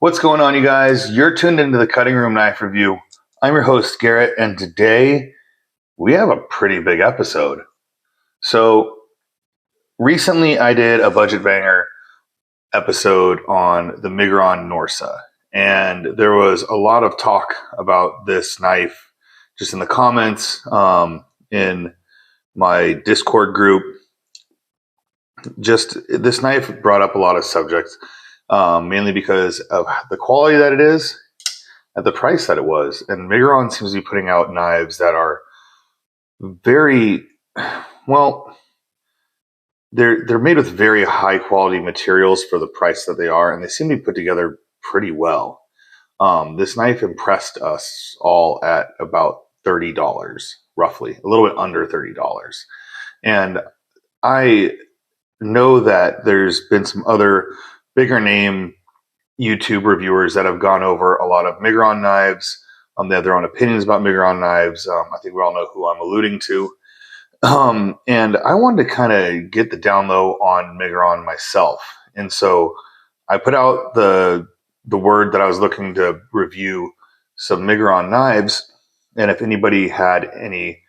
What's going on, you guys? You're tuned into the Cutting Room Knife Review. I'm your host, Garrett, and today we have a pretty big episode. So, recently I did a budget banger episode on the Migron Norsa, and there was a lot of talk about this knife just in the comments, in my Discord group. Just this knife brought up a lot of subjects, mainly because of the quality that it is at the price that it was. And Miguron seems to be putting out knives that are very well. They're made with very high quality materials for the price that they are, and they seem to be put together pretty well. This knife impressed us all at about $30, roughly, a little bit under $30. And I know that there's been some other bigger name YouTube reviewers that have gone over a lot of Migron knives. They have their own opinions about Migron knives. I think we all know who I'm alluding to. And I wanted to kind of get the down low on Migron myself. And so I put out the word that I was looking to review some Migron knives, and if anybody had any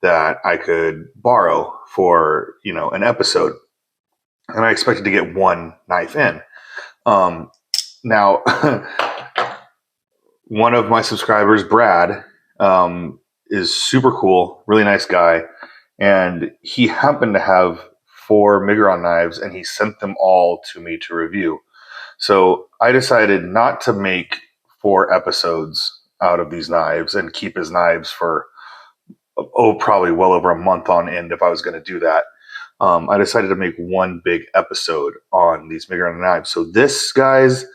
that I could borrow for, an episode. And I expected to get one knife in. Now, one of my subscribers, Brad, is super cool, really nice guy, and he happened to have 4 Migron knives, and he sent them all to me to review. So I decided not to make 4 episodes out of these knives and keep his knives for, probably well over a month on end if I was going to do that. I decided to make one big episode on these Migron knives. So this, guys,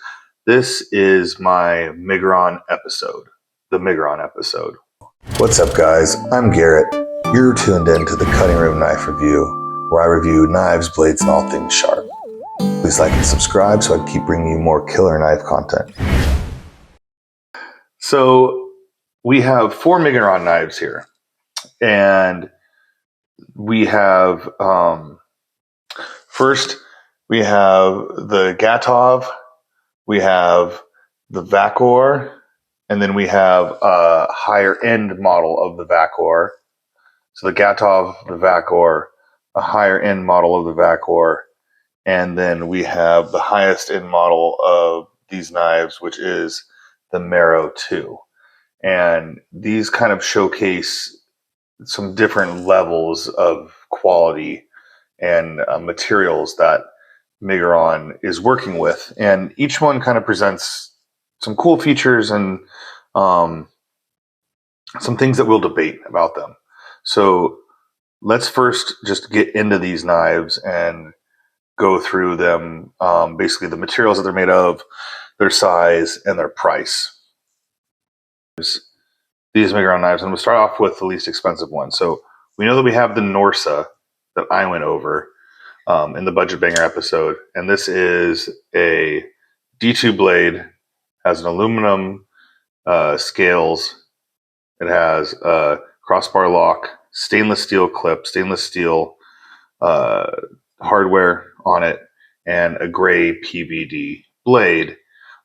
this is my Migron episode, the Migron episode. What's up, guys? I'm Garrett. You're tuned in to the Cutting Room Knife Review, where I review knives, blades, and all things sharp. Please like and subscribe so I can keep bringing you more killer knife content. So we have 4 Migron knives here, and we have, first we have the Gatov, we have the Vacor, and then we have a higher end model of the Vacor. So the Gatov, the Vacor, a higher end model of the Vacor, and then we have the highest end model of these knives, which is the Mero 2. And these kind of showcase some different levels of quality and materials that Miguron is working with, and each one kind of presents some cool features and some things that we'll debate about them. So let's first just get into these knives and go through them, basically the materials that they're made of, their size, and their price. These Miguron knives, and we'll start off with the least expensive one. So we know that we have the Norsa that I went over in the Budget Banger episode, and this is a D2 blade, has an aluminum scales, it has a crossbar lock, stainless steel clip, stainless steel hardware on it, and a gray PVD blade.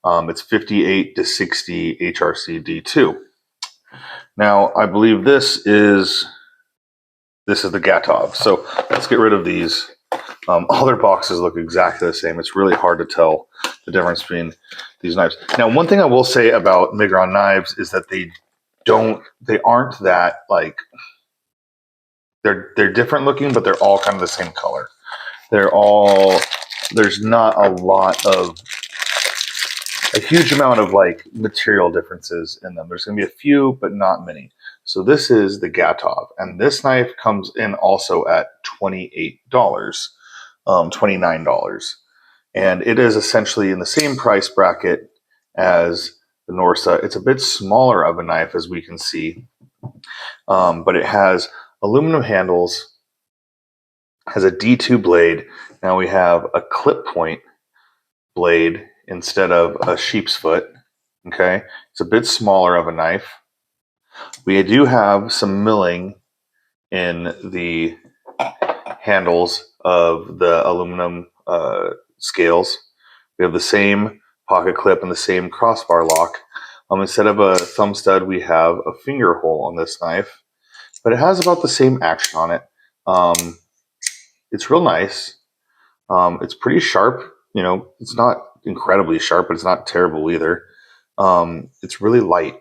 It's 58 to 60 HRC D2. Now, I believe this is the Gatov. So let's get rid of these. All their boxes look exactly the same. It's really hard to tell the difference between these knives. Now, one thing I will say about Migron knives is that they aren't that, like, they're different looking, but they're all kind of the same color. There's not a huge amount of like material differences in them. There's going to be a few, but not many. So this is the Gatov, and this knife comes in also at $28, $29. And it is essentially in the same price bracket as the Norsa. It's a bit smaller of a knife, as we can see, but it has aluminum handles, has a D2 blade. Now we have a clip point blade instead of a sheep's foot. Okay, it's a bit smaller of a knife. We do have some milling in the handles of the aluminum scales. We have the same pocket clip and the same crossbar lock. Instead of a thumb stud, we have a finger hole on this knife, but it has about the same action on it. It's real nice. It's pretty sharp. You know, it's not incredibly sharp, but it's not terrible either. It's really light.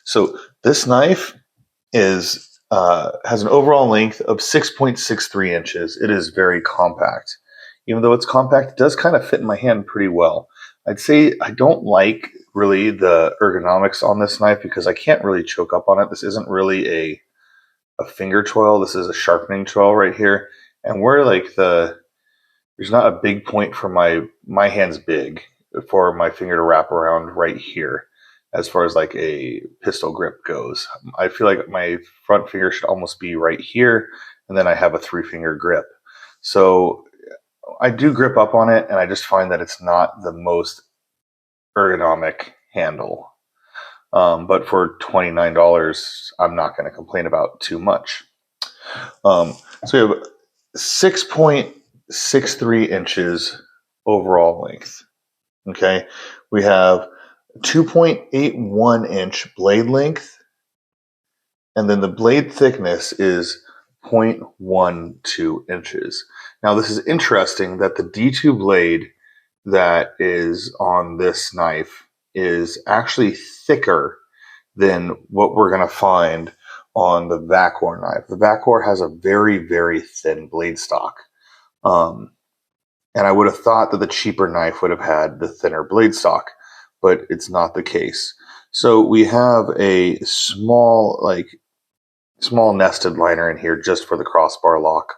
So this knife is has an overall length of 6.63 inches. It is very compact. Even though it's compact, it does kind of fit in my hand pretty well. I'd say I don't like really the ergonomics on this knife because I can't really choke up on it. This isn't really a finger choil. This is a sharpening choil right here. And where like there's not a big point for my hand's big for my finger to wrap around right here as far as like a pistol grip goes. I feel like my front finger should almost be right here, and then I have a 3-finger grip. So I do grip up on it, and I just find that it's not the most ergonomic handle. But for $29, I'm not going to complain about too much. So we have 6.63 inches overall length. Okay, we have 2.81 inch blade length, and then the blade thickness is 0.12 inches. Now, this is interesting that the D2 blade that is on this knife is actually thicker than what we're going to find on the Vacor knife. The Vacor has a very, very thin blade stock. And I would have thought that the cheaper knife would have had the thinner blade stock, but it's not the case. So we have a small nested liner in here just for the crossbar lock.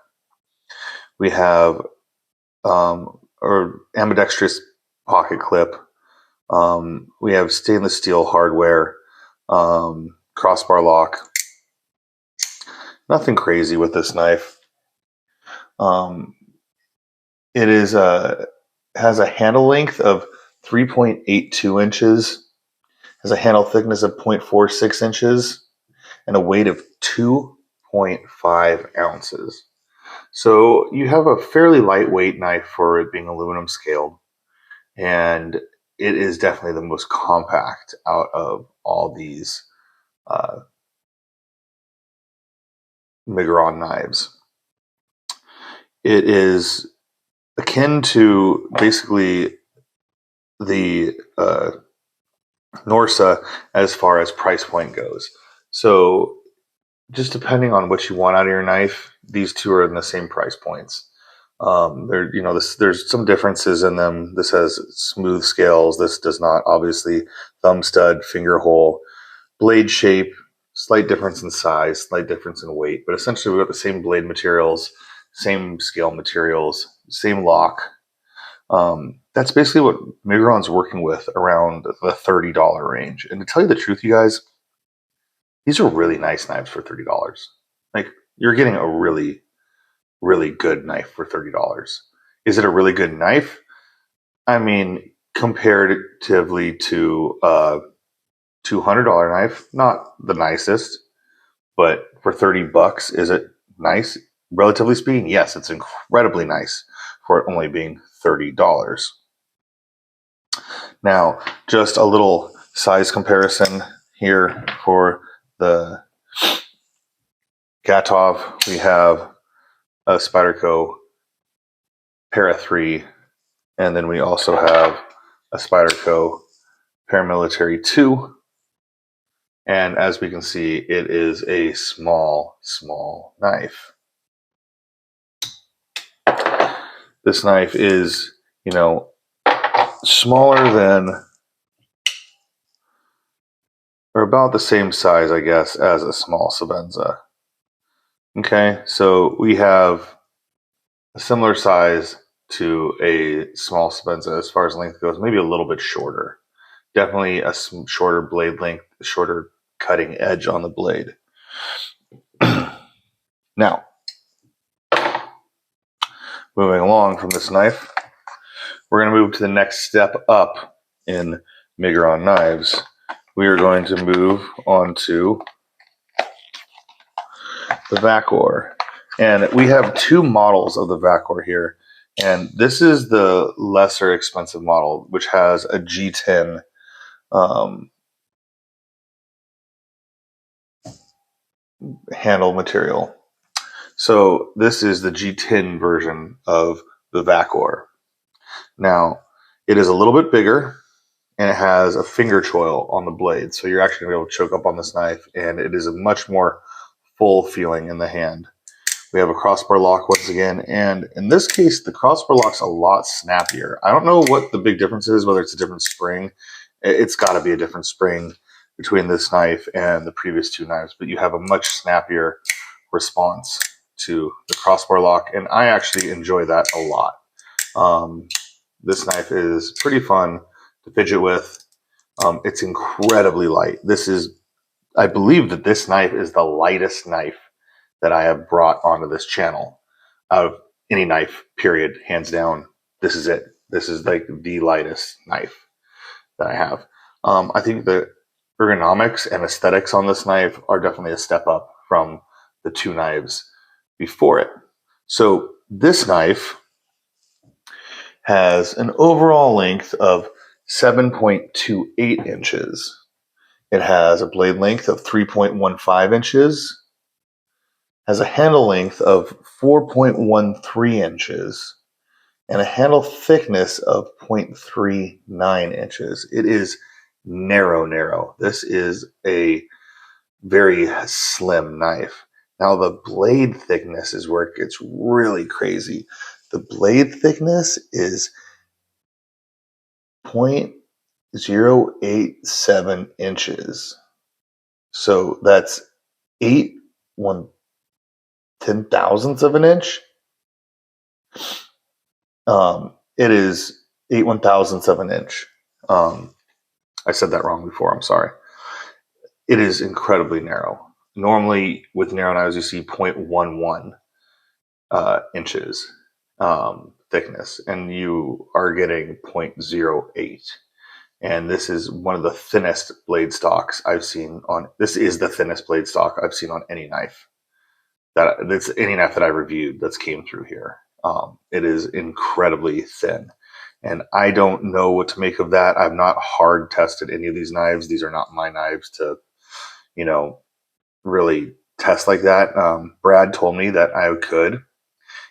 We have ambidextrous pocket clip. We have stainless steel hardware, crossbar lock. Nothing crazy with this knife. It is has a handle length of 3.82 inches, has a handle thickness of 0.46 inches, and a weight of 2.5 ounces. So you have a fairly lightweight knife for it being aluminum scaled, and it is definitely the most compact out of all these Migron knives. It is akin to basically the Norsa as far as price point goes. So just depending on what you want out of your knife, these two are in the same price points. There's some differences in them. This has smooth scales. This does not. Obviously, thumb stud, finger hole, blade shape, slight difference in size, slight difference in weight. But essentially, we've got the same blade materials, same scale materials, same lock. That's basically what Migron's working with around the $30 range. And to tell you the truth, you guys, these are really nice knives for $30. Like, you're getting a really, really good knife for $30. Is it a really good knife? I mean, comparatively to a $200 knife, not the nicest, but for $30, is it nice? Relatively speaking, yes, it's incredibly nice for it only being $30. Now, just a little size comparison here for the Gatov. We have a Spyderco Para 3, and then we also have a Spyderco Paramilitary 2. And as we can see, it is a small, small knife. This knife is, smaller than, or about the same size, I guess, as a small Sabenza. Okay, so we have a similar size to a small Sabenza as far as length goes, maybe a little bit shorter. Definitely a shorter blade length, shorter cutting edge on the blade. Now, moving along from this knife, we're going to move to the next step up in Migueron Knives. We are going to move on to the Vacor. And we have two models of the Vacor here. And this is the lesser expensive model, which has a G10 handle material. So this is the G10 version of the Vacor. Now, it is a little bit bigger, and it has a finger choil on the blade. So you're actually going to be able to choke up on this knife, and it is a much more full feeling in the hand. We have a crossbar lock once again, and in this case, the crossbar lock's a lot snappier. I don't know what the big difference is, whether it's a different spring. It's got to be a different spring between this knife and the previous two knives, but you have a much snappier response to the crossbar lock, and I actually enjoy that a lot. This knife is pretty fun to fidget with. It's incredibly light. I believe that this knife is the lightest knife that I have brought onto this channel out of any knife, period, hands down. This is it. This is like the lightest knife that I have. I think the ergonomics and aesthetics on this knife are definitely a step up from the two knives before it. So this knife has an overall length of 7.28 inches. It has a blade length of 3.15 inches, has a handle length of 4.13 inches, and a handle thickness of 0.39 inches. It is narrow. This is a very slim knife. Now the blade thickness is where it gets really crazy. The blade thickness is 0.087 inches. So that's 8/1000ths of an inch. It is 8/1000ths of an inch. I said that wrong before. I'm sorry. It is incredibly narrow. Normally, with narrow knives, you see 0.11 inches thickness, and you are getting 0.08. And this is one of the thinnest blade stocks I've seen on. This is the thinnest blade stock I've seen on any knife. That's any knife that I reviewed that's came through here. It is incredibly thin, and I don't know what to make of that. I've not hard tested any of these knives. These are not my knives to, really test like that. Brad told me that I could.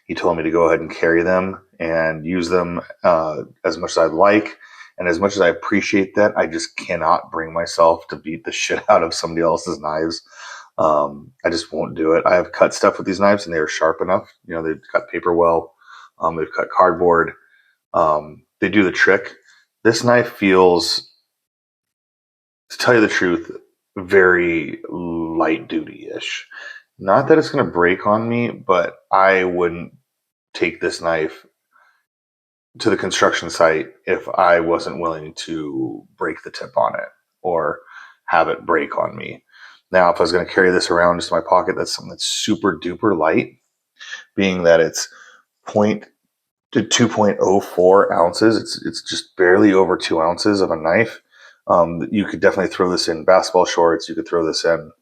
He told me to go ahead and carry them and use them as much as I'd like. And as much as I appreciate that, I just cannot bring myself to beat the shit out of somebody else's knives. I just won't do it. I have cut stuff with these knives, and they are sharp enough. They've cut paper well. They've cut cardboard. They do the trick. This knife feels, to tell you the truth, very light duty-ish. Not that it's going to break on me, but I wouldn't take this knife to the construction site if I wasn't willing to break the tip on it or have it break on me. Now, if I was going to carry this around just in my pocket, that's something that's super duper light, being that it's 2.04 ounces. It's just barely over 2 ounces of a knife. You could definitely throw this in basketball shorts. You could throw this in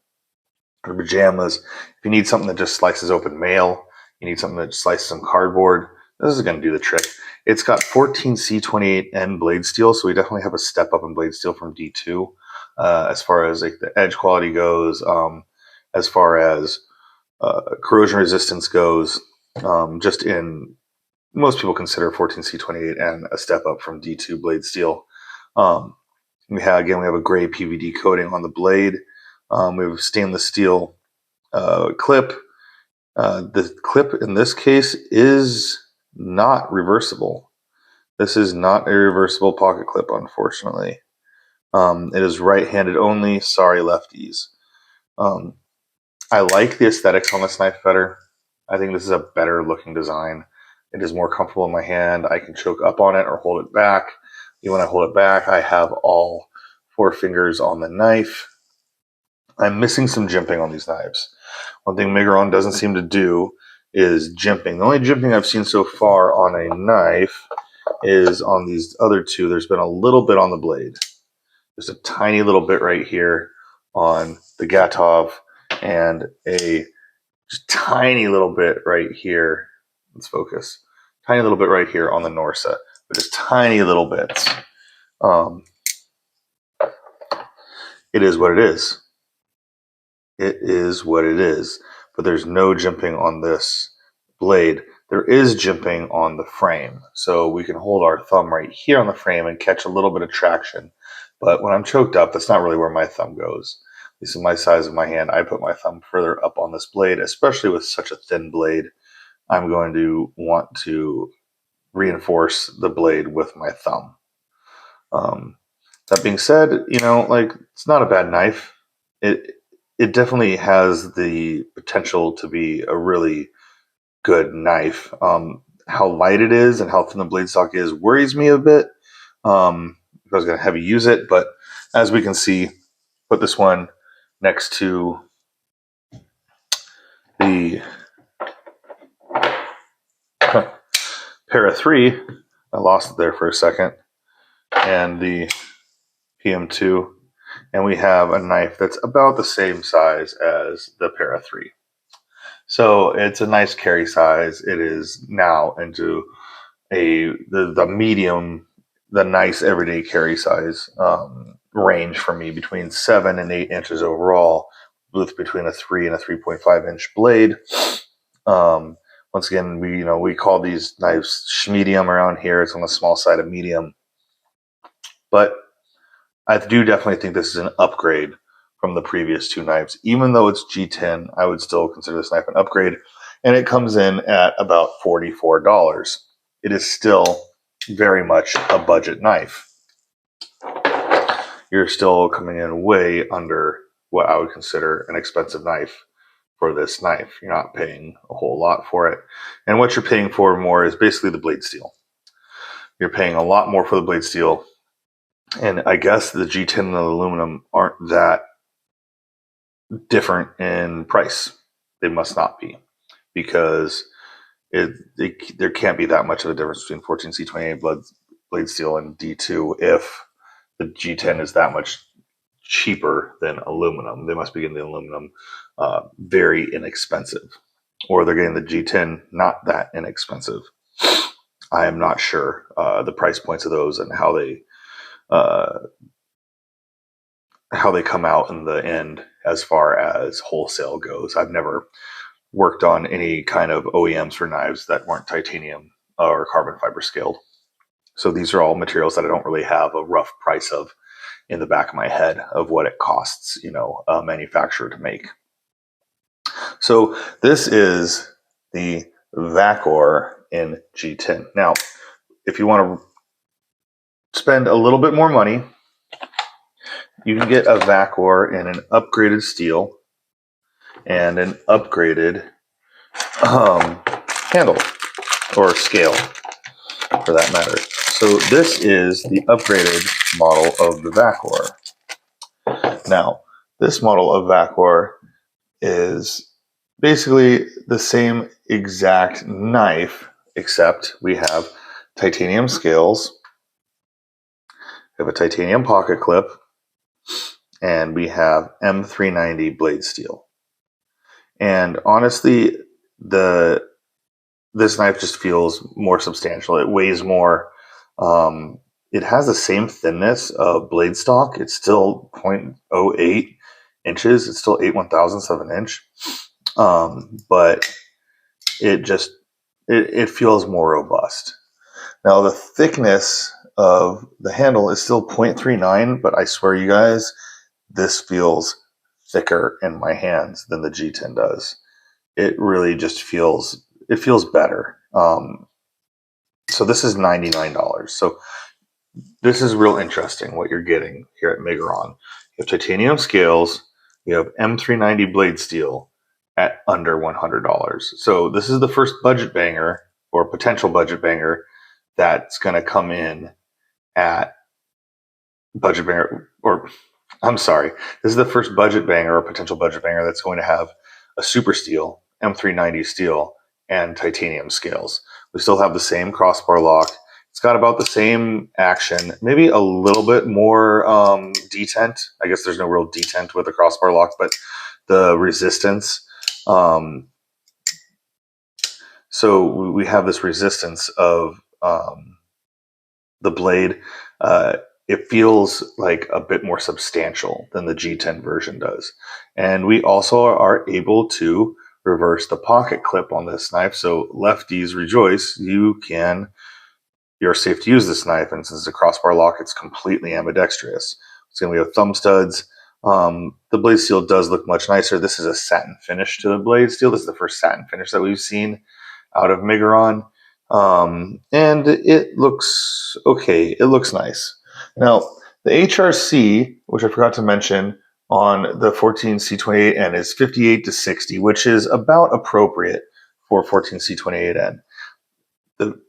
or pajamas. If you need something that just slices open mail, you need something that slices some cardboard, this is going to do the trick. It's got 14C28N blade steel, so we definitely have a step up in blade steel from D2 as far as like the edge quality goes, as far as corrosion resistance goes. Just in most people consider 14C28N a step up from D2 blade steel. We have a gray PVD coating on the blade. We have stainless steel clip. The clip in this case is not reversible. This is not a reversible pocket clip, unfortunately. It is right-handed only. Sorry, lefties. I like the aesthetics on this knife better. I think this is a better looking design. It is more comfortable in my hand. I can choke up on it or hold it back. Even when I hold it back, I have all four fingers on the knife. I'm missing some jimping on these knives. One thing Migueron doesn't seem to do is jimping. The only jimping I've seen so far on a knife is on these other two. There's been a little bit on the blade. There's a tiny little bit right here on the Gatov and a just tiny little bit right here. Let's focus. tiny little bit right here on the Norsa, but just tiny little bits. It is what it is. It is what it is. But there's no jimping on this blade. There is jimping on the frame. So we can hold our thumb right here on the frame and catch a little bit of traction. But when I'm choked up, that's not really where my thumb goes. At least in my size of my hand, I put my thumb further up on this blade, especially with such a thin blade. I'm going to want to reinforce the blade with my thumb. That being said, it's not a bad knife. It definitely has the potential to be a really good knife. How light it is and how thin the blade stock is worries me a bit. If I was going to heavy use it, but as we can see, put this one next to the Para 3. I lost it there for a second. And the PM2. And we have a knife that's about the same size as the Para 3. So it's a nice carry size. It is now into the medium, the nice everyday carry size range for me, between 7 and 8 inches overall, with between a 3 and a 3.5 inch blade. Once again, we call these knives medium around here. It's on the small side of medium, but I do definitely think this is an upgrade from the previous two knives. Even though it's G10, I would still consider this knife an upgrade, and it comes in at about $44. It is still very much a budget knife. You're still coming in way under what I would consider an expensive knife for this knife. You're not paying a whole lot for it. And what you're paying for more is basically the blade steel. You're paying a lot more for the blade steel. And I guess the G10 and the aluminum aren't that different in price. They must not be, because there can't be that much of a difference between 14C28 blade steel and D2 if the G10 is that much cheaper than aluminum. They must be getting the aluminum very inexpensive, or they're getting the G10 not that inexpensive. I am not sure the price points of those and how they come out in the end as far as wholesale goes. I've never worked on any kind of OEMs for knives that weren't titanium or carbon fiber scaled. So these are all materials that I don't really have a rough price of in the back of my head of what it costs, a manufacturer to make. So this is the Vacor in G10. Now, if you want to spend a little bit more money, you can get a Vacor in an upgraded steel and an upgraded handle or scale, for that matter. So this is the upgraded model of the Vacor. Now, this model of Vacor is basically the same exact knife, except we have titanium scales, we have a titanium pocket clip, and we have M390 blade steel. And honestly, this knife just feels more substantial. It weighs more. It has the same thinness of blade stock. It's still 0.08 inches. It's still 8/1000ths of an inch. But it feels more robust. Now, the thickness of the handle is still 0.39, but I swear you guys, this feels thicker in my hands than the G10 does. It really just feels better. So this is $99. So this is real interesting what you're getting here at Miguron. You have titanium scales, you have M390 blade steel at under $100. So this is the first budget banger or potential budget banger that's going to come in at budget banger, or I'm sorry, this is the first budget banger or potential budget banger that's going to have a super steel, M390 steel, and titanium scales. We still have the same crossbar lock. It's got about the same action, maybe a little bit more detent. I guess there's no real detent with the crossbar lock, but the resistance So we have this resistance of the blade. It feels like a bit more substantial than the G10 version does. And we also are able to reverse the pocket clip on this knife. So lefties rejoice, you're safe to use this knife. And since it's a crossbar lock, it's completely ambidextrous. It's going to be with thumb studs. The blade steel does look much nicer. This is a satin finish to the blade steel. This is the first satin finish that we've seen out of Miguron. And it looks okay. It looks nice. Now, the HRC, which I forgot to mention on the 14C28N, is 58 to 60, which is about appropriate for 14C28N. The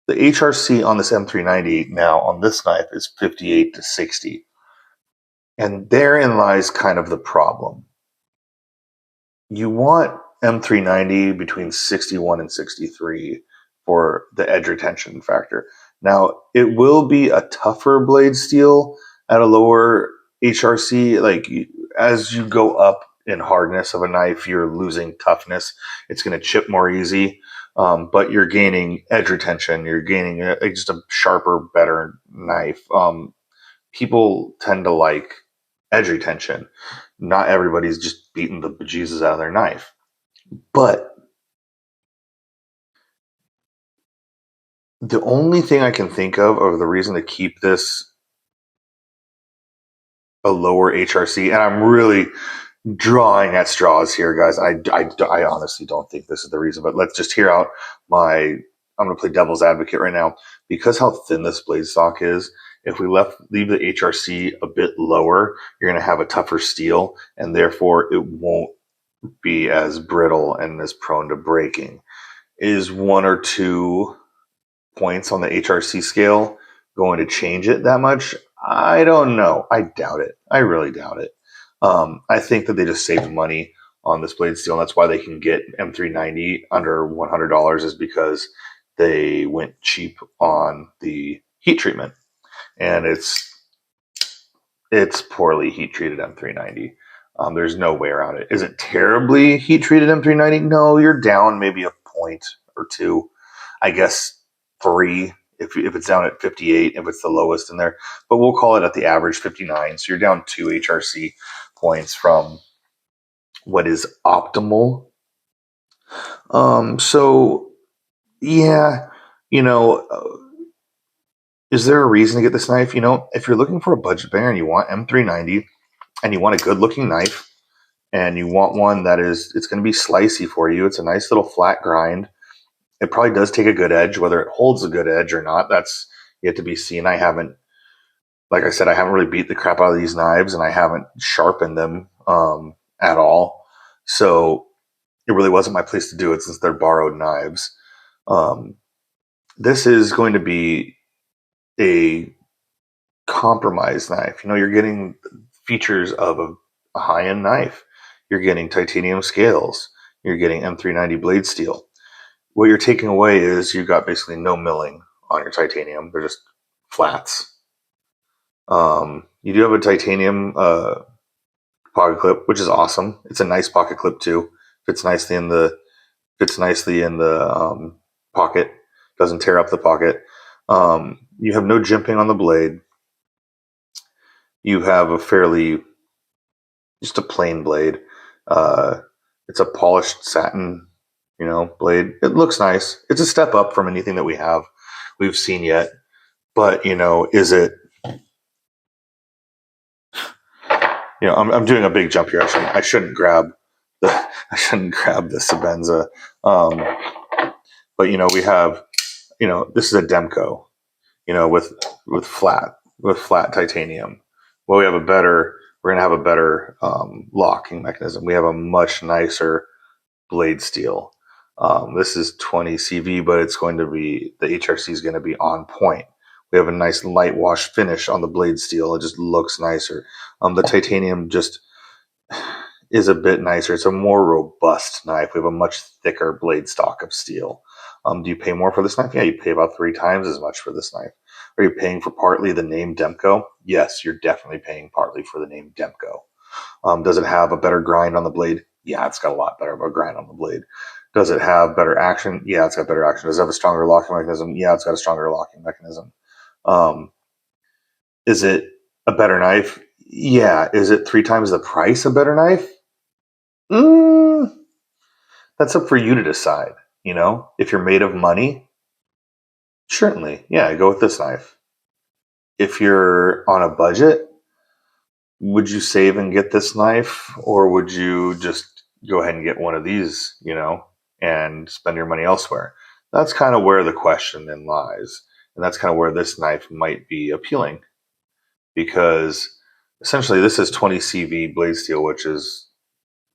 the HRC on this M390 now on this knife is 58 to 60. And therein lies kind of the problem. You want M390 between 61 and 63 for the edge retention factor. Now, it will be a tougher blade steel at a lower HRC. Like, as you go up in hardness of a knife, you're losing toughness. It's going to chip more easy, but you're gaining edge retention. You're gaining just a sharper, better knife. People tend to like edge retention. Not everybody's just beating the bejesus out of their knife. But the only thing I can think of the reason to keep this a lower HRC, and I'm really drawing at straws here, guys. I honestly don't think this is the reason, but let's just hear out I'm going to play devil's advocate right now. Because how thin this blade stock is, if we leave the HRC a bit lower, you're going to have a tougher steel, and therefore it won't be as brittle and as prone to breaking. Is 1 or 2 points on the HRC scale going to change it that much? I don't know. I doubt it. I really doubt it. I think that they just saved money on this blade steel, and that's why they can get M390 under $100, is because they went cheap on the heat treatment, and it's poorly heat treated M390. There's no way around it. Is it terribly heat treated M390? No, you're down maybe a point or 2. I guess 3 if it's down at 58, if it's the lowest in there. But we'll call it at the average 59. So you're down 2 HRC points from what is optimal. So yeah, is there a reason to get this knife? If you're looking for a budget banger and you want M390 and you want a good looking knife and you want one that it's going to be slicey for you, it's a nice little flat grind. It probably does take a good edge. Whether it holds a good edge or not, that's yet to be seen. Like I said, I haven't really beat the crap out of these knives, and I haven't sharpened them at all. So it really wasn't my place to do it, since they're borrowed knives. This is going to be a compromise knife. You're getting features of a high-end knife. You're getting titanium scales. You're getting M390 blade steel. What you're taking away is you've got basically no milling on your titanium. They're just flats. You do have a titanium pocket clip, which is awesome. It's a nice pocket clip too. Fits nicely in the pocket. Doesn't tear up the pocket. You have no jimping on the blade. You have just a plain blade. It's a polished satin, blade. It looks nice. It's a step up from anything that we've seen yet. But, is it, I'm doing a big jump here. I shouldn't grab the Sebenza. But, we have, this is a Demco, with flat titanium. Well, we're going to have a better locking mechanism. We have a much nicer blade steel. This is 20 CV, but the HRC is going to be on point. We have a nice light wash finish on the blade steel. It just looks nicer. The titanium just is a bit nicer. It's a more robust knife. We have a much thicker blade stock of steel. Do you pay more for this knife? Yeah, you pay about 3 times as much for this knife. Are you paying for partly the name Demco? Yes, you're definitely paying partly for the name Demco. Does it have a better grind on the blade? Yeah, it's got a lot better of a grind on the blade. Does it have better action? Yeah, it's got better action. Does it have a stronger locking mechanism? Yeah, it's got a stronger locking mechanism. Is it a better knife? Yeah. Is it 3 times the price a better knife? Mm, that's up for you to decide. If you're made of money, certainly, yeah, go with this knife. If you're on a budget, would you save and get this knife, or would you just go ahead and get one of these, and spend your money elsewhere? That's kind of where the question then lies. And that's kind of where this knife might be appealing, because essentially this is 20 CV blade steel, which is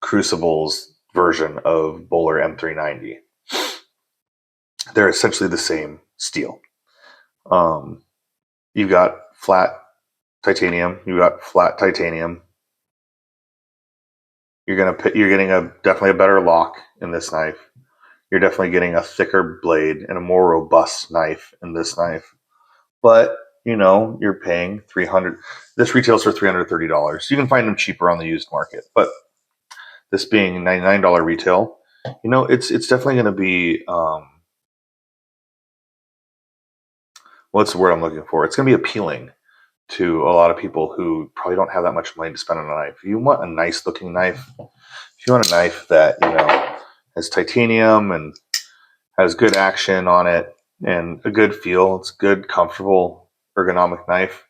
Crucible's version of Bowler M390. They're essentially the same steel. You've got flat titanium. You've got flat titanium. You're getting definitely a better lock in this knife. You're definitely getting a thicker blade and a more robust knife in this knife. But you're paying $300. This retails for $330. You can find them cheaper on the used market, but this being $99 retail, it's definitely going to be what's the word I'm looking for? It's going to be appealing to a lot of people who probably don't have that much money to spend on a knife. If you want a nice looking knife, if you want a knife that has titanium and has good action on it and a good feel, it's good, comfortable, ergonomic knife,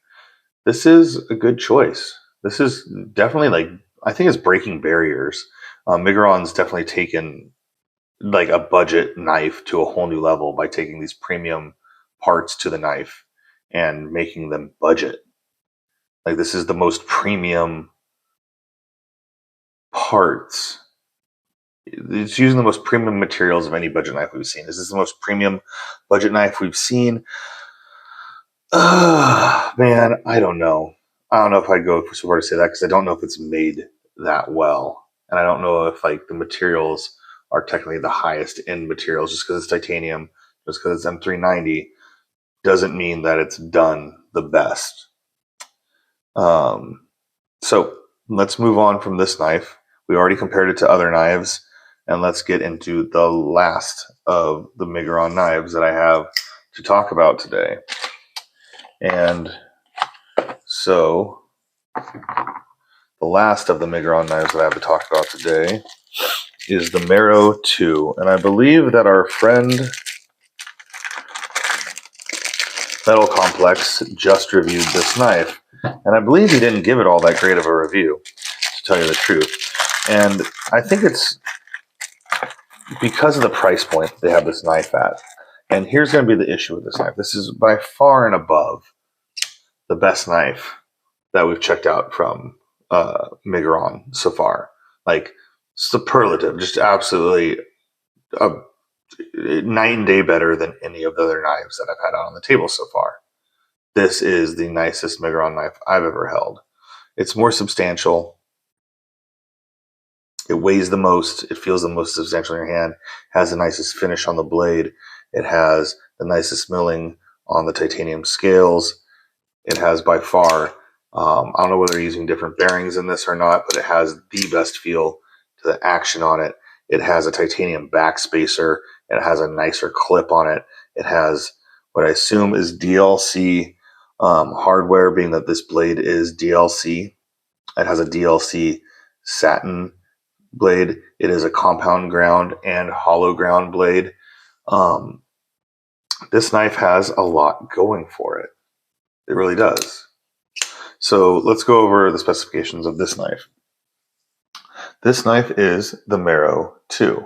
this is a good choice. This is definitely I think it's breaking barriers. Miguron's definitely taken a budget knife to a whole new level by taking these premium parts to the knife and making them budget. This is the most premium parts. It's using the most premium materials of any budget knife we've seen. This is the most premium budget knife we've seen. Man, I don't know. I don't know if I'd go so far to say that, because I don't know if it's made that well. And I don't know if the materials are technically the highest end materials. Just because it's titanium, just because it's M390, doesn't mean that it's done the best. So let's move on from this knife. We already compared it to other knives, and let's get into the last of the Migueron knives that I have to talk about today. And so the last of the Miguron knives that I have to talk about today is the Mero 2. And I believe that our friend Metal Complex just reviewed this knife. And I believe he didn't give it all that great of a review, to tell you the truth. And I think it's because of the price point they have this knife at. And here's going to be the issue with this knife. This is by far and above the best knife that we've checked out from Migron so far. Superlative, just absolutely night and day better than any of the other knives that I've had out on the table so far. This is the nicest Migron knife I've ever held. It's more substantial. It weighs the most. It feels the most substantial in your hand. Has the nicest finish on the blade. It has the nicest milling on the titanium scales. It has by far, I don't know whether they're using different bearings in this or not, but it has the best feel to the action on it. It has a titanium back spacer. It has a nicer clip on it. It has what I assume is DLC hardware, being that this blade is DLC. It has a DLC satin blade. It is a compound ground and hollow ground blade. This knife has a lot going for it. It really does. So let's go over the specifications of this knife. This knife is the Mero 2.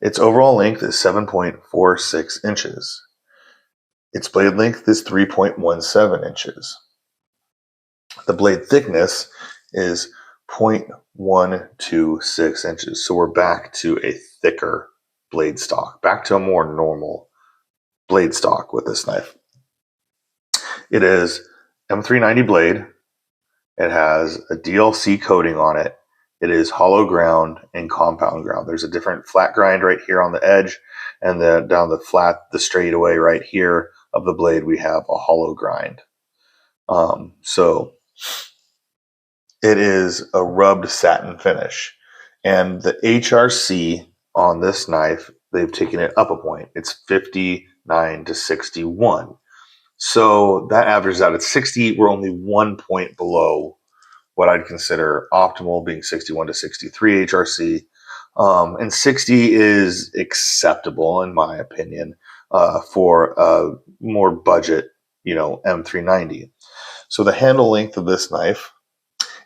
Its overall length is 7.46 inches. Its blade length is 3.17 inches. The blade thickness is 0.126 inches. So we're back to a thicker blade stock, back to a more normal blade stock with this knife. It is M390 blade. It has a DLC coating on it. It is hollow ground and compound ground. There's a different flat grind right here on the edge, and then down the straightaway right here of the blade, we have a hollow grind. So it is a rubbed satin finish. And the HRC on this knife, they've taken it up a point. It's 59 to 61. So that averages out at 60. We're only 1 point below what I'd consider optimal, being 61 to 63 HRC. And 60 is acceptable, in my opinion, for a more budget, M390. So the handle length of this knife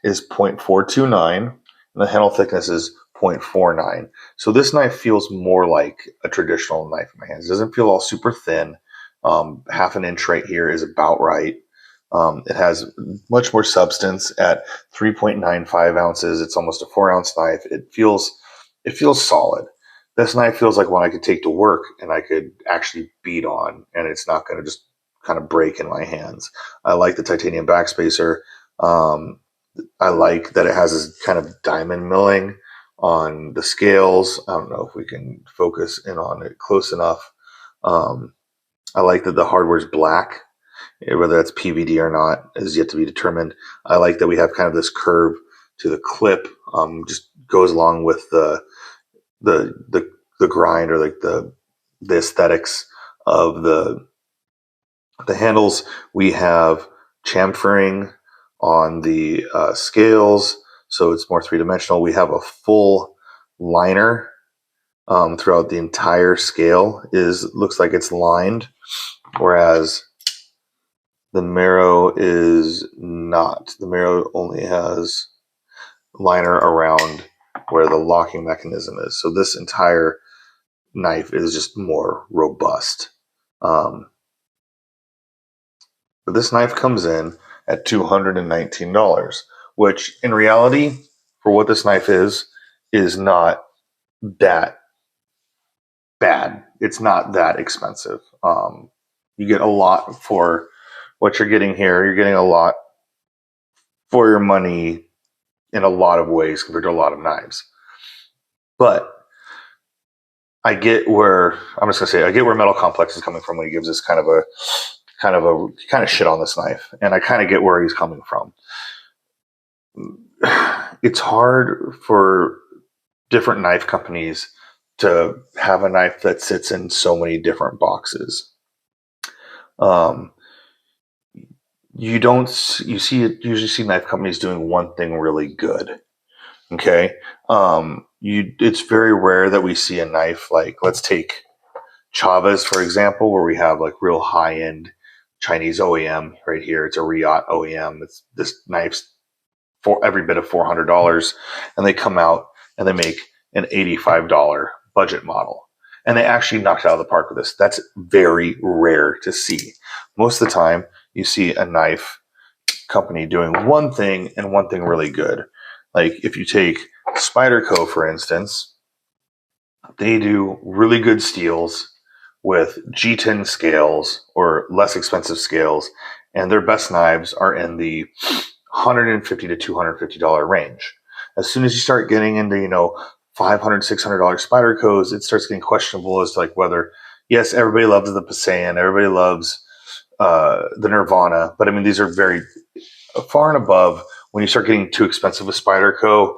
is 0.429, and the handle thickness is 0.49. So this knife feels more like a traditional knife in my hands. It doesn't feel all super thin. Half an inch right here is about right. It has much more substance at 3.95 ounces. It's almost a 4-ounce knife. It feels solid. This knife feels like one I could take to work and I could actually beat on, and it's not going to just kind of break in my hands. I like the titanium backspacer. I like that it has this kind of diamond milling on the scales. I don't know if we can focus in on it close enough. I like that the hardware is black. Whether that's PVD or not is yet to be determined. I like that we have kind of this curve to the clip, just goes along with the grind, or like the aesthetics of the handles. We have chamfering on the scales, so it's more three-dimensional. We have a full liner throughout the entire scale. Looks like it's lined, whereas the Migron is not. The Migron only has liner around where the locking mechanism is. So this entire knife is just more robust. But this knife comes in at $219, which in reality, for what this knife is not that bad. It's not that expensive. You get a lot for what you're getting here. You're getting a lot for your money in a lot of ways compared to a lot of knives. But I get where Metal Complex is coming from when he gives us kind of shit on this knife, and I kind of get where he's coming from. It's hard for different knife companies to have a knife that sits in so many different boxes. You usually see knife companies doing one thing really good. Okay. It's very rare that we see a knife like, let's take Chavez, for example, where we have like real high end Chinese OEM right here. It's a Riot OEM. This knife's for every bit of $400, and they come out and they make an $85 budget model. And they actually knocked it out of the park with this. That's very rare to see. Most of the time, you see a knife company doing one thing and one thing really good. Like if you take Spyderco, for instance, they do really good steels with G10 scales or less expensive scales, and their best knives are in the $150 to $250 range. As soon as you start getting into, $500, $600 Spydercos, it starts getting questionable as to like whether, yes, everybody loves the Passaic, everybody loves the Nirvana, but I mean, these are very far and above. When you start getting too expensive with Spyderco,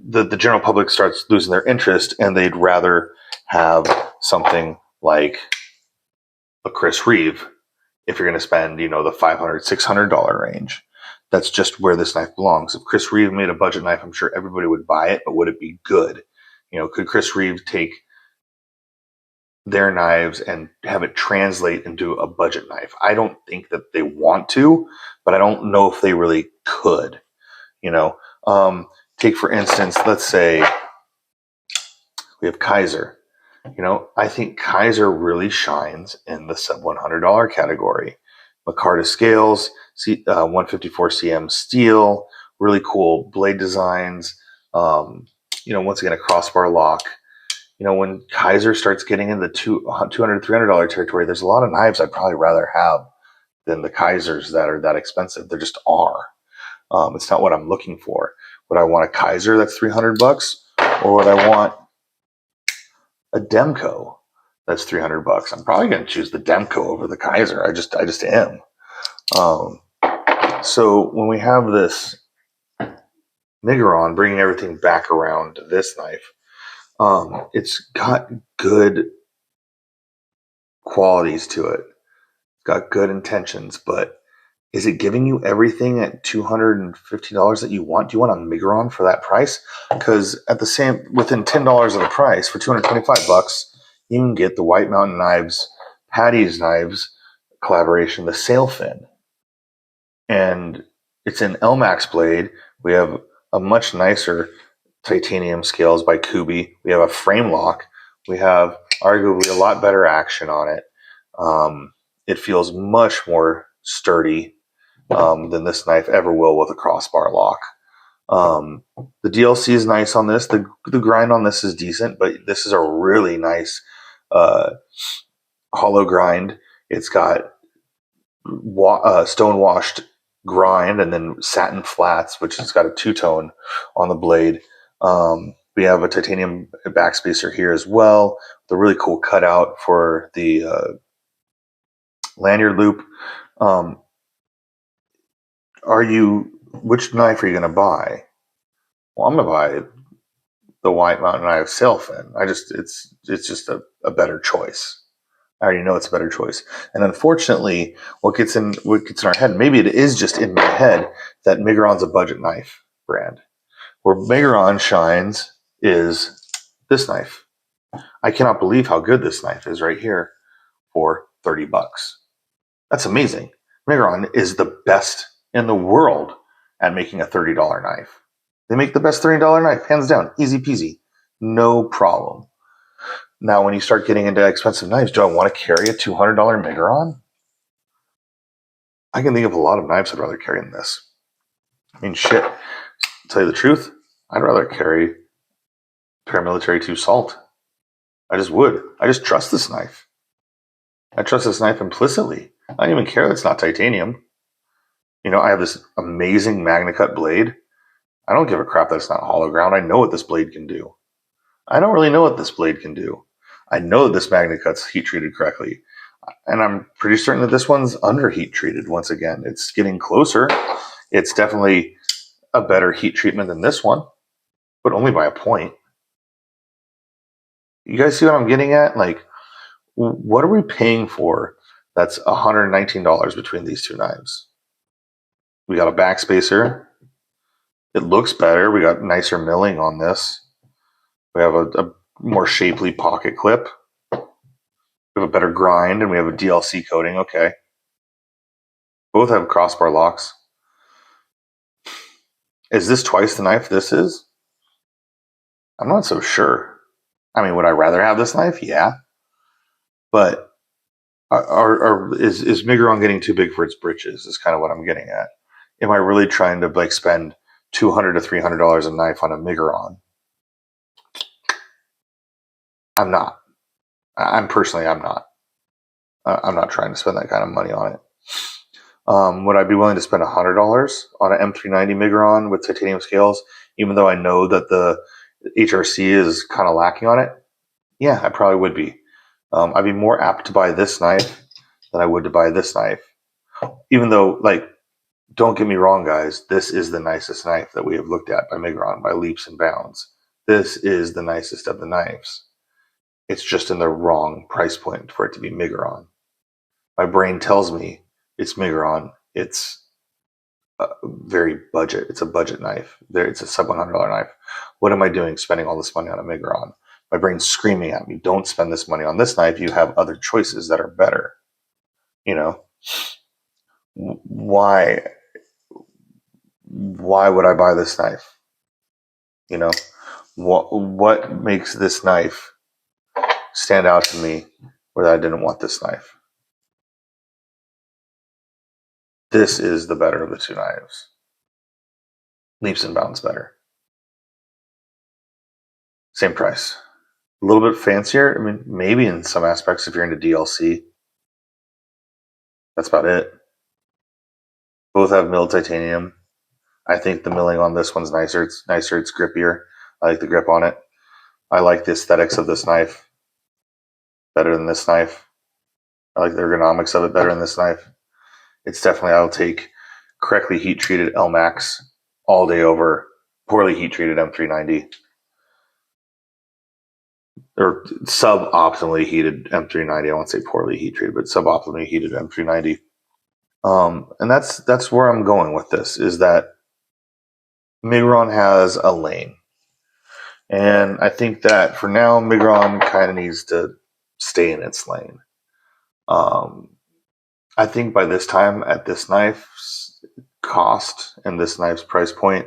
the general public starts losing their interest, and they'd rather have something like a Chris Reeve if you're going to spend, the $500, $600 range. That's just where this knife belongs. If Chris Reeve made a budget knife, I'm sure everybody would buy it, but would it be good? Could Chris Reeve take their knives and have it translate into a budget knife? I don't think that they want to, but I don't know if they really could. Take for instance, let's say we have Kaiser. I think Kaiser really shines in the sub $100 category. Micarta scales, 154 cm steel, really cool blade designs. Once again, a crossbar lock. When Kaiser starts getting in the $200, $300 territory, there's a lot of knives I'd probably rather have than the Kaisers that are that expensive. There just are. It's not what I'm looking for. Would I want a Kaiser that's $300, or would I want a Demco that's $300? I'm probably going to choose the Demco over the Kaiser. I just am. So when we have this Miguron, bringing everything back around to this knife. It's got good qualities to it. It's got good intentions, but is it giving you everything at $250 that you want? Do you want a Migron for that price? Because at the same, within $10 of the price, for $225, you can get the White Mountain Knives, Patty's Knives collaboration, the sail fin, and it's an LMAX blade. We have a much nicer titanium scales by Kubi. We have a frame lock. We have arguably a lot better action on it. It feels much more sturdy than this knife ever will with a crossbar lock. The DLC is nice on this. The grind on this is decent, but this is a really nice uh, hollow grind. It's got stone washed grind and then satin flats, which has got a two-tone on the blade. We have a titanium backspacer here as well. The really cool cutout for the lanyard loop. Which knife are you going to buy? Well, I'm going to buy the White Mountain Knife sail fin. It's just a better choice. I already know it's a better choice. And unfortunately, what gets in our head, maybe it is just in my head, that Miguron's a budget knife brand. Where Miguron shines is this knife. I cannot believe how good this knife is right here for $30. That's amazing. Miguron is the best in the world at making a $30 knife. They make the best $30 knife, hands down, easy peasy, no problem. Now, when you start getting into expensive knives, do I want to carry a $200 Miguron? I can think of a lot of knives I'd rather carry than this. I mean, shit, to tell you the truth, I'd rather carry Paramilitary 2 Salt. I just would. I just trust this knife. I trust this knife implicitly. I don't even care that it's not titanium. You know, I have this amazing MagnaCut blade. I don't give a crap that it's not hollow ground. I know what this blade can do. I don't really know what this blade can do. I know that this MagnaCut's heat treated correctly. And I'm pretty certain that this one's under heat treated once again. It's getting closer. It's definitely a better heat treatment than this one, but only by a point. You guys see what I'm getting at? Like, what are we paying for that's $119 between these two knives? We got a backspacer. It looks better. We got nicer milling on this. We have a more shapely pocket clip. We have a better grind, and we have a DLC coating. Okay. Both have crossbar locks. Is this twice the knife this is? I'm not so sure. I mean, would I rather have this knife? Yeah. But is Migron getting too big for its britches? Is kind of what I'm getting at. Am I really trying to like spend $200 to $300 a knife on a Migron? I'm not. I'm not. I'm not trying to spend that kind of money on it. Would I be willing to spend $100 on an M390 Migron with titanium scales, even though I know that the HRC is kind of lacking on it? Yeah, I probably would be. I'd be more apt to buy this knife than I would to buy this knife. Even though, like, don't get me wrong, guys, this is the nicest knife that we have looked at by Migron by leaps and bounds. This is the nicest of the knives. It's just in the wrong price point for it to be Migron. My brain tells me it's Migron. It's very budget. It's a budget knife. It's a sub $100 knife. What am I doing spending all this money on a Migron? My brain's screaming at me, don't spend this money on this knife. You have other choices that are better. You know, why would I buy this knife? You know, what makes this knife stand out to me where I didn't want this knife? This is the better of the two knives. Leaps and bounds better. Same price. A little bit fancier. I mean, maybe in some aspects if you're into DLC. That's about it. Both have milled titanium. I think the milling on this one's nicer. It's nicer. It's grippier. I like the grip on it. I like the aesthetics of this knife better than this knife. I like the ergonomics of it better than this knife. It's definitely, I'll take correctly heat treated LMAX all day over poorly heat treated M390 or suboptimally heated M390. I won't say poorly heat treated, but suboptimally heated M390. And that's where I'm going with this, is that Migron has a lane. And I think that for now, Migron kind of needs to stay in its lane. I think by this time, at this knife's cost and this knife's price point,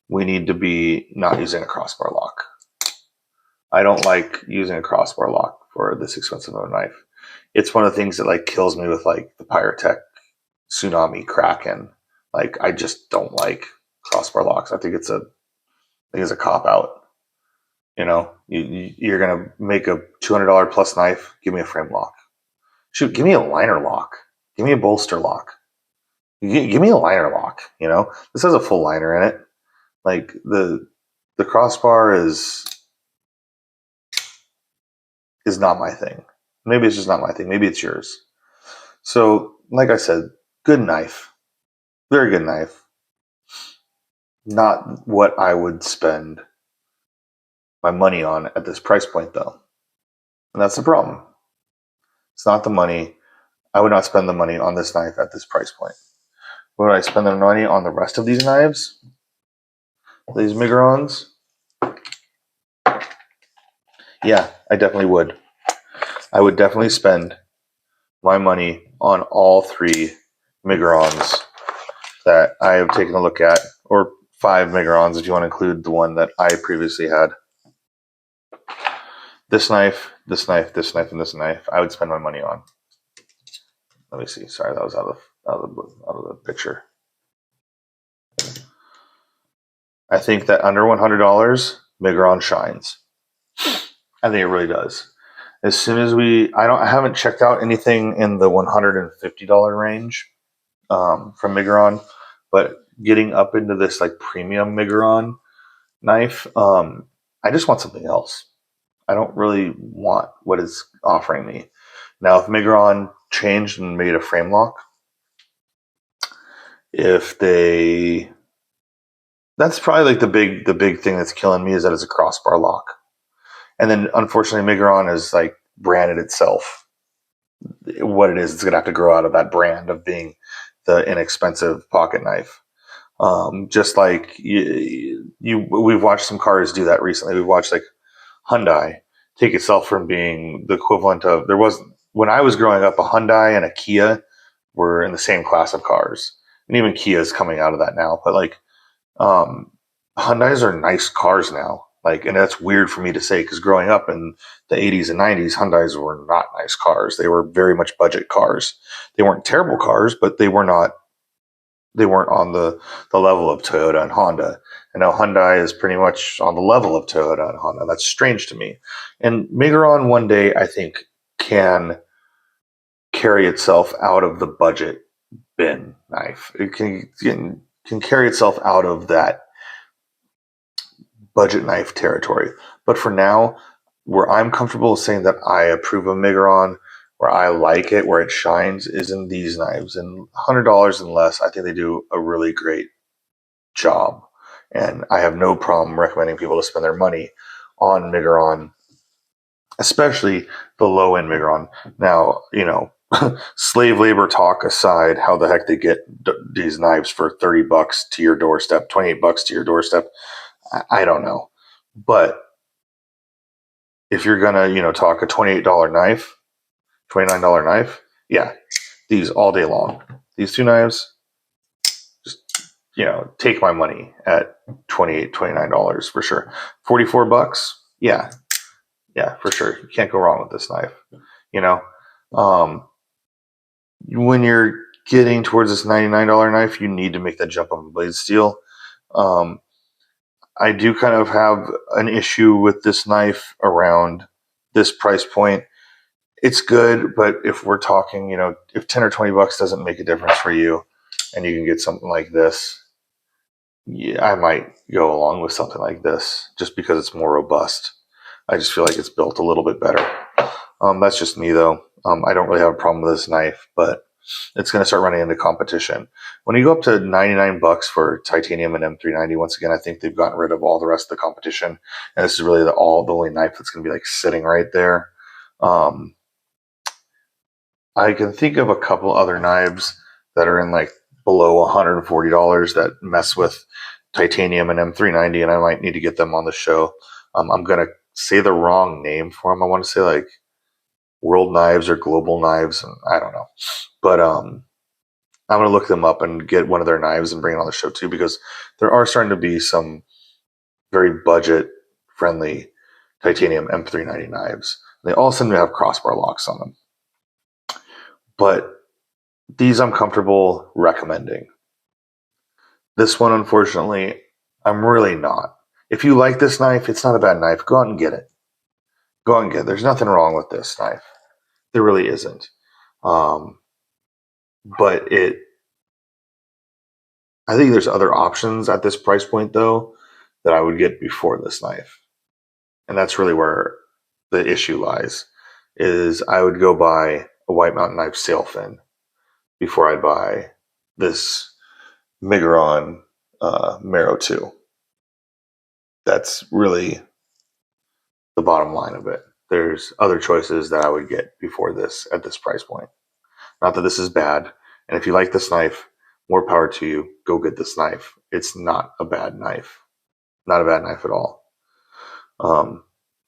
we need to be not using a crossbar lock. I don't like using a crossbar lock for this expensive of a knife. It's one of the things that like kills me with like the Pyrotech Tsunami Kraken. Like I just don't like crossbar locks. I think it's a cop out. You know, you're gonna make a $200 plus knife. Give me a frame lock. Shoot, give me a liner lock. Give me a bolster lock. Give me a liner lock. You know, this has a full liner in it. Like the crossbar is not my thing. Maybe it's just not my thing. Maybe it's yours. So, like I said, good knife, very good knife. Not what I would spend my money on at this price point, though, and that's the problem. It's not the money. I would not spend the money on this knife at this price point. Would I spend the money on the rest of these knives? These Migurons? Yeah, I definitely would. I would definitely spend my money on all three Migurons that I have taken a look at, or 5 Migurons if you want to include the one that I previously had. This knife, this knife, this knife, and this knife, I would spend my money on. Let me see. Sorry, that was out of the picture. I think that under $100, Migron shines. I think it really does. As soon as I haven't checked out anything in the $150 range from Miguron, but getting up into this like premium Miguron knife, I just want something else. I don't really want what it's offering me. Now, if Miguron changed and made a frame lock, that's probably like the big thing that's killing me, is that it's a crossbar lock. And then unfortunately Migron is like branded itself what it is. It's gonna have to grow out of that brand of being the inexpensive pocket knife. Just like we've watched some cars do that recently. We've watched like Hyundai take itself from being the equivalent of, when I was growing up, a Hyundai and a Kia were in the same class of cars, and even Kia is coming out of that now. But like, Hyundais are nice cars now. Like, and that's weird for me to say, because growing up in the 80s and 90s, Hyundais were not nice cars. They were very much budget cars. They weren't terrible cars, but they weren't on the level of Toyota and Honda. And now Hyundai is pretty much on the level of Toyota and Honda. That's strange to me. And Miguron one day, I think, can carry itself out of the budget bin knife. It can carry itself out of that budget knife territory. But for now, where I'm comfortable saying that I approve of Miguron, where I like it, where it shines, is in these knives. And $100 and less, I think they do a really great job. And I have no problem recommending people to spend their money on Miguron, especially the low-end Miguron. Now, slave labor talk aside, how the heck they get these knives for $30 to your doorstep, $28 to your doorstep, I don't know. But if you're gonna, talk a $28 knife, $29 knife, yeah, these all day long. These two knives, just, take my money at $28, $29 for sure. $44, yeah, for sure. You can't go wrong with this knife. When you're getting towards this $99 knife, you need to make that jump on blade steel. I do kind of have an issue with this knife around this price point. It's good, but if we're talking, if 10 or $20 doesn't make a difference for you, and you can get something like this, yeah, I might go along with something like this just because it's more robust. I just feel like it's built a little bit better. That's just me, though. I don't really have a problem with this knife, but it's going to start running into competition. When you go up to $99 for titanium and M390, once again, I think they've gotten rid of all the rest of the competition, and this is really the only knife that's going to be like sitting right there. I can think of a couple other knives that are in like below $140 that mess with titanium and M390, and I might need to get them on the show. I'm going to say the wrong name for them. I want to say like World Knives or Global Knives, and I don't know. But I'm going to look them up and get one of their knives and bring it on the show too, because there are starting to be some very budget-friendly titanium M390 knives. They all seem to have crossbar locks on them. But these I'm comfortable recommending. This one, unfortunately, I'm really not. If you like this knife, it's not a bad knife. Go out and get it. Go out and get it. There's nothing wrong with this knife. There really isn't. But I think there's other options at this price point, though, that I would get before this knife. And that's really where the issue lies, is I would go buy a White Mountain Knife sail fin before I'd buy this Miguron Mero 2. That's really the bottom line of it. There's other choices that I would get before this at this price point. Not that this is bad. And if you like this knife, more power to you. Go get this knife. It's not a bad knife. Not a bad knife at all.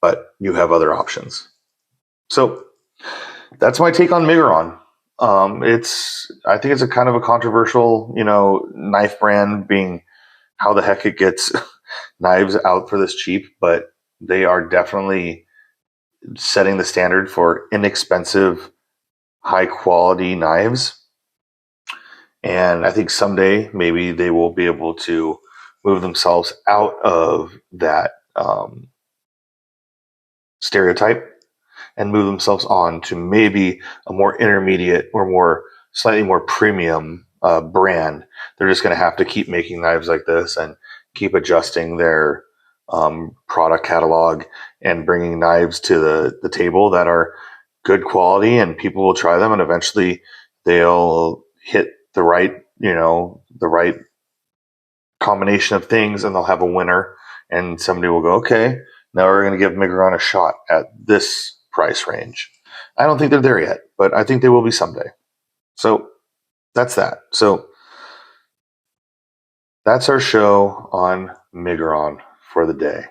But you have other options. So that's my take on Miguron. I think it's a kind of a controversial, knife brand, being how the heck it gets knives out for this cheap, but they are definitely setting the standard for inexpensive, high quality knives. And I think someday maybe they will be able to move themselves out of that stereotype and move themselves on to maybe a more intermediate or slightly more premium brand. They're just going to have to keep making knives like this and keep adjusting their product catalog and bringing knives to the table that are good quality, and people will try them, and eventually they'll hit the right combination of things, and they'll have a winner, and somebody will go, okay, now we're going to give Migron a shot at this price range. I don't think they're there yet, but I think they will be someday. So that's that. So that's our show on Migron for the day.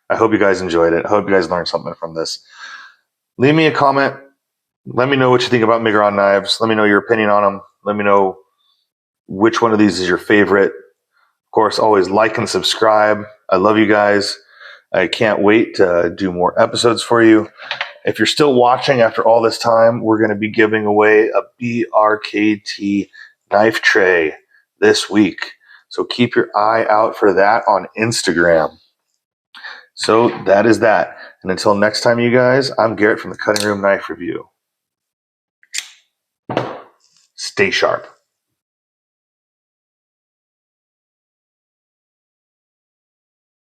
I hope you guys enjoyed it. I hope you guys learned something from this. Leave me a comment. Let me know what you think about Migron knives. Let me know your opinion on them. Let me know which one of these is your favorite. Of course, always like and subscribe. I love you guys. I can't wait to do more episodes for you. If you're still watching after all this time, we're going to be giving away a BRKT knife tray this week. So keep your eye out for that on Instagram. So that is that. And until next time, you guys, I'm Garrett from the Cutting Room Knife Review. Stay sharp.